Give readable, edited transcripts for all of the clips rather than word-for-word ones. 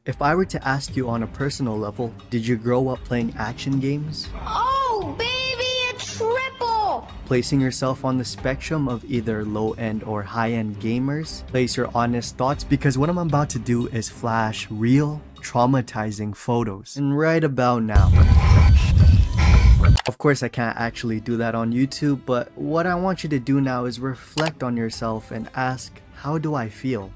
If I were to ask you on a personal level, did you grow up playing action games? Oh, baby, a triple! Placing yourself on the spectrum of either low-end or high-end gamers? Place your honest thoughts, because what I'm about to do is flash real, traumatizing photos. And right about now. Of course, I can't actually do that on YouTube, but what I want you to do now is reflect on yourself and ask, how do I feel?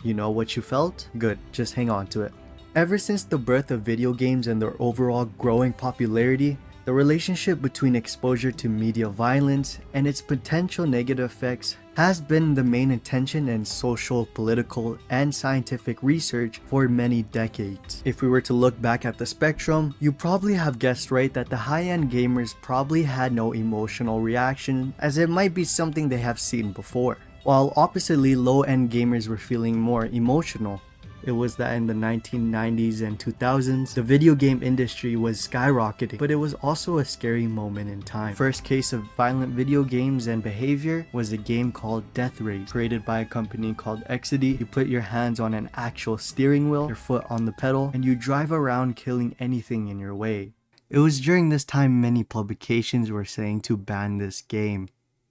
You know what you felt? Good, just hang on to it. Ever since the birth of video games and their overall growing popularity, the relationship between exposure to media violence and its potential negative effects has been the main attention in social, political, and scientific research for many decades. If we were to look back at the spectrum, you probably have guessed right that the high-end gamers probably had no emotional reaction, as it might be something they have seen before. While oppositely, low-end gamers were feeling more emotional. It was that in the 1990s and 2000s, the video game industry was skyrocketing, but it was also a scary moment in time. First case of violent video games and behavior was a game called Death Race, created by a company called Exidy. You put your hands on an actual steering wheel, your foot on the pedal, and you drive around killing anything in your way. It was during this time many publications were saying to ban this game.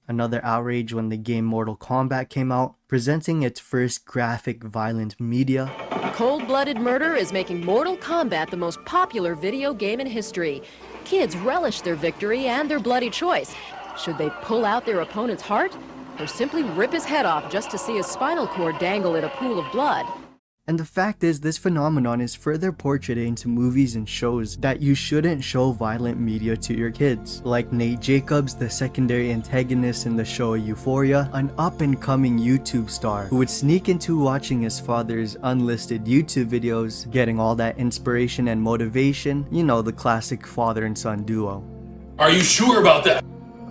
Another outrage when the game Mortal Kombat came out, presenting its first graphic violent media. Cold-blooded murder is making Mortal Kombat the most popular video game in history. Kids relish their victory and their bloody choice. Should they pull out their opponent's heart, or simply rip his head off just to see his spinal cord dangle in a pool of blood? And the fact is, this phenomenon is further portrayed into movies and shows that you shouldn't show violent media to your kids. Like Nate Jacobs, the secondary antagonist in the show Euphoria, an up-and-coming YouTube star who would sneak into watching his father's unlisted YouTube videos, getting all that inspiration and motivation, you know, the classic father and son duo. Are you sure about that?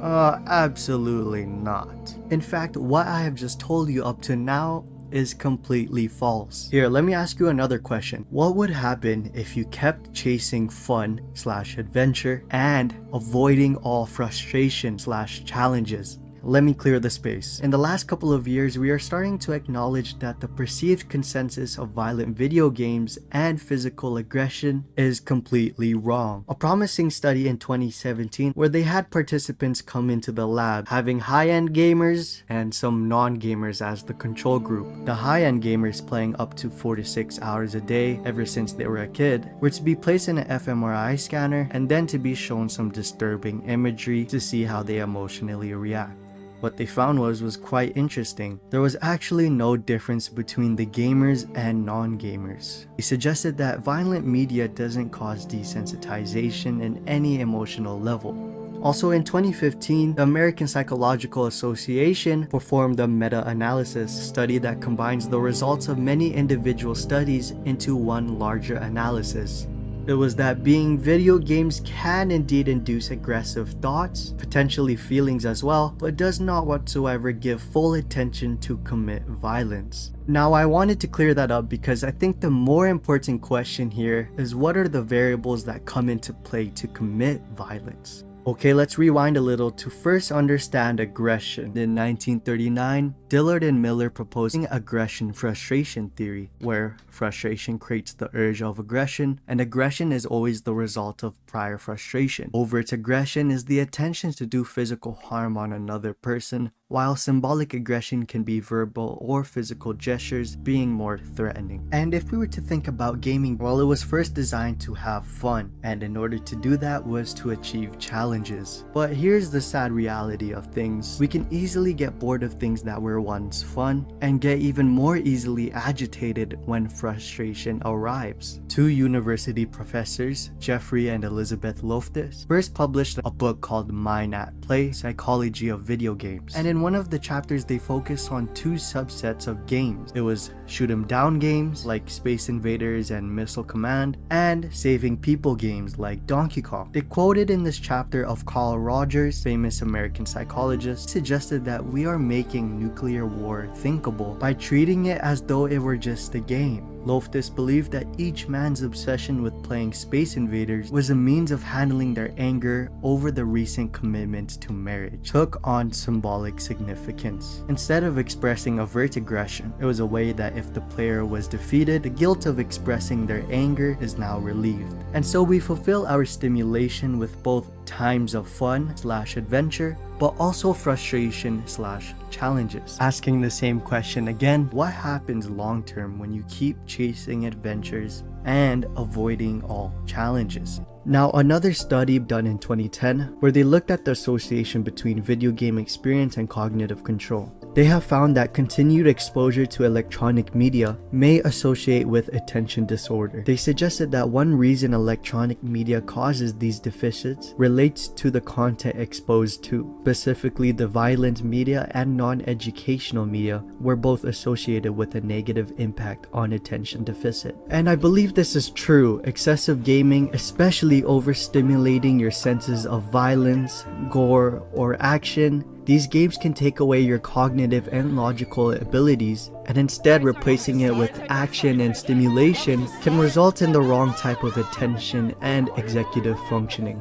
Absolutely not. In fact, what I have just told you up to now is completely false. Here, let me ask you another question. What would happen if you kept chasing fun/adventure and avoiding all frustration/challenges? Let me clear the space. In the last couple of years, we are starting to acknowledge that the perceived consensus of violent video games and physical aggression is completely wrong. A promising study in 2017 where they had participants come into the lab having high-end gamers and some non-gamers as the control group. The high-end gamers, playing up to 4 to 6 hours a day ever since they were a kid, were to be placed in an fMRI scanner and then to be shown some disturbing imagery to see how they emotionally react. What they found was quite interesting. There was actually no difference between the gamers and non-gamers. He suggested that violent media doesn't cause desensitization in any emotional level. Also in 2015, the American Psychological Association performed a meta-analysis study that combines the results of many individual studies into one larger analysis. It was that being video games can indeed induce aggressive thoughts, potentially feelings as well, but does not whatsoever give full attention to commit violence. Now, I wanted to clear that up because I think the more important question here is, what are the variables that come into play to commit violence? Okay, let's rewind a little to first understand aggression. In 1939, Dillard and Miller proposing aggression frustration theory, where frustration creates the urge of aggression, and aggression is always the result of prior frustration. Overt aggression is the intention to do physical harm on another person, while symbolic aggression can be verbal or physical gestures, being more threatening. And if we were to think about gaming, well, it was first designed to have fun, and in order to do that was to achieve challenges. But here's the sad reality of things. We can easily get bored of things that were once fun, and get even more easily agitated when frustration arrives. Two university professors, Jeffrey and Elizabeth Loftus, first published a book called Mind at Play: Psychology of Video Games. And in one of the chapters, they focused on two subsets of games. It was shoot 'em down games like Space Invaders and Missile Command, and saving people games like Donkey Kong. They quoted in this chapter of Carl Rogers, famous American psychologist, suggested that we are making nuclear war thinkable by treating it as though it were just a game. Loftus believed that each man's obsession with playing Space Invaders was a means of handling their anger over the recent commitments to marriage, took on symbolic significance. Instead of expressing overt aggression, it was a way that if the player was defeated, the guilt of expressing their anger is now relieved. And so we fulfill our stimulation with both times of fun/adventure, but also frustration/challenges. Asking the same question again, what happens long term when you keep chasing adventures and avoiding all challenges? Now, another study done in 2010 where they looked at the association between video game experience and cognitive control. They have found that continued exposure to electronic media may associate with attention disorder. They suggested that one reason electronic media causes these deficits relates to the content exposed to. Specifically, the violent media and non-educational media were both associated with a negative impact on attention deficit. And I believe this is true. Excessive gaming, especially overstimulating your senses of violence, gore, or action, these games can take away your cognitive and logical abilities, and instead replacing it with action and stimulation can result in the wrong type of attention and executive functioning.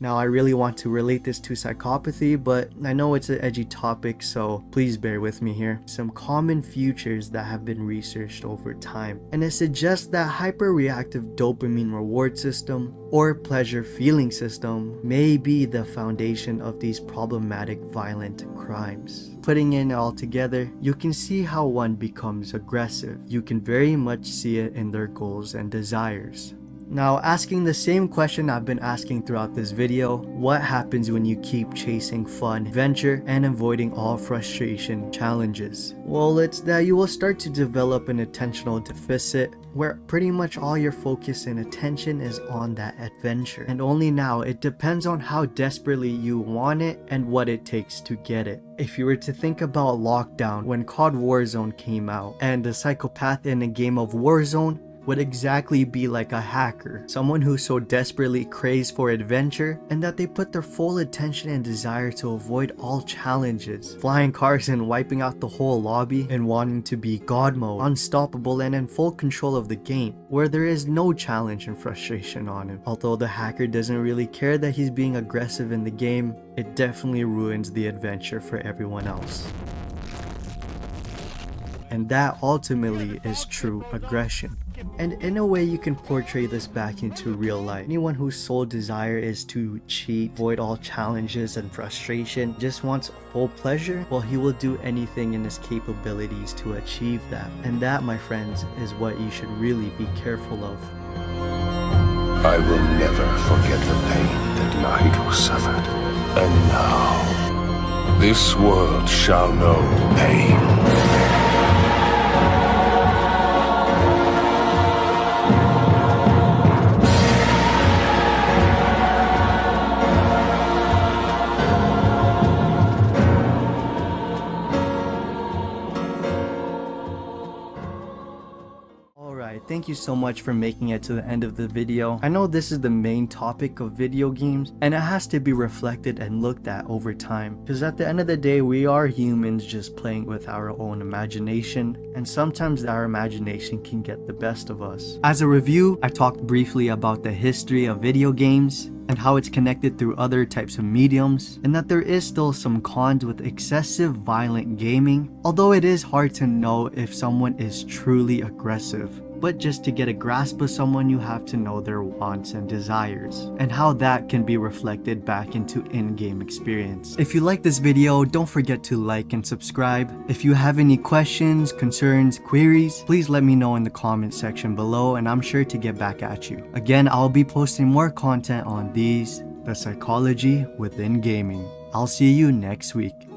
Now, I really want to relate this to psychopathy, but I know it's an edgy topic, so please bear with me here. Some common features that have been researched over time, and it suggests that hyperreactive dopamine reward system or pleasure feeling system may be the foundation of these problematic violent crimes. Putting it all together, you can see how one becomes aggressive. You can very much see it in their goals and desires. Now, asking the same question I've been asking throughout this video, what happens when you keep chasing fun, adventure, and avoiding all frustration challenges? Well, it's that you will start to develop an attentional deficit where pretty much all your focus and attention is on that adventure. And only now, it depends on how desperately you want it and what it takes to get it. If you were to think about Lockdown when COD Warzone came out, and the psychopath in a game of Warzone would exactly be like a hacker, someone who so desperately craves for adventure and that they put their full attention and desire to avoid all challenges, flying cars and wiping out the whole lobby, and wanting to be God mode, unstoppable and in full control of the game, where there is no challenge and frustration on him. Although the hacker doesn't really care that he's being aggressive in the game, it definitely ruins the adventure for everyone else. And that ultimately is true aggression. And in a way, you can portray this back into real life. Anyone whose sole desire is to cheat, avoid all challenges and frustration, just wants full pleasure, well, he will do anything in his capabilities to achieve that. And that, my friends, is what you should really be careful of. I will never forget the pain that Nahiko suffered. And now, this world shall know pain. Thank you so much for making it to the end of the video. I know this is the main topic of video games, and it has to be reflected and looked at over time, because at the end of the day, we are humans just playing with our own imagination, and sometimes our imagination can get the best of us. As a review, I talked briefly about the history of video games and how it's connected through other types of mediums, and that there is still some cons with excessive violent gaming, although it is hard to know if someone is truly aggressive. But just to get a grasp of someone, you have to know their wants and desires, and how that can be reflected back into in-game experience. If you like this video, don't forget to like and subscribe. If you have any questions, concerns, queries, please let me know in the comment section below, and I'm sure to get back at you. Again, I'll be posting more content on the psychology within gaming. I'll see you next week.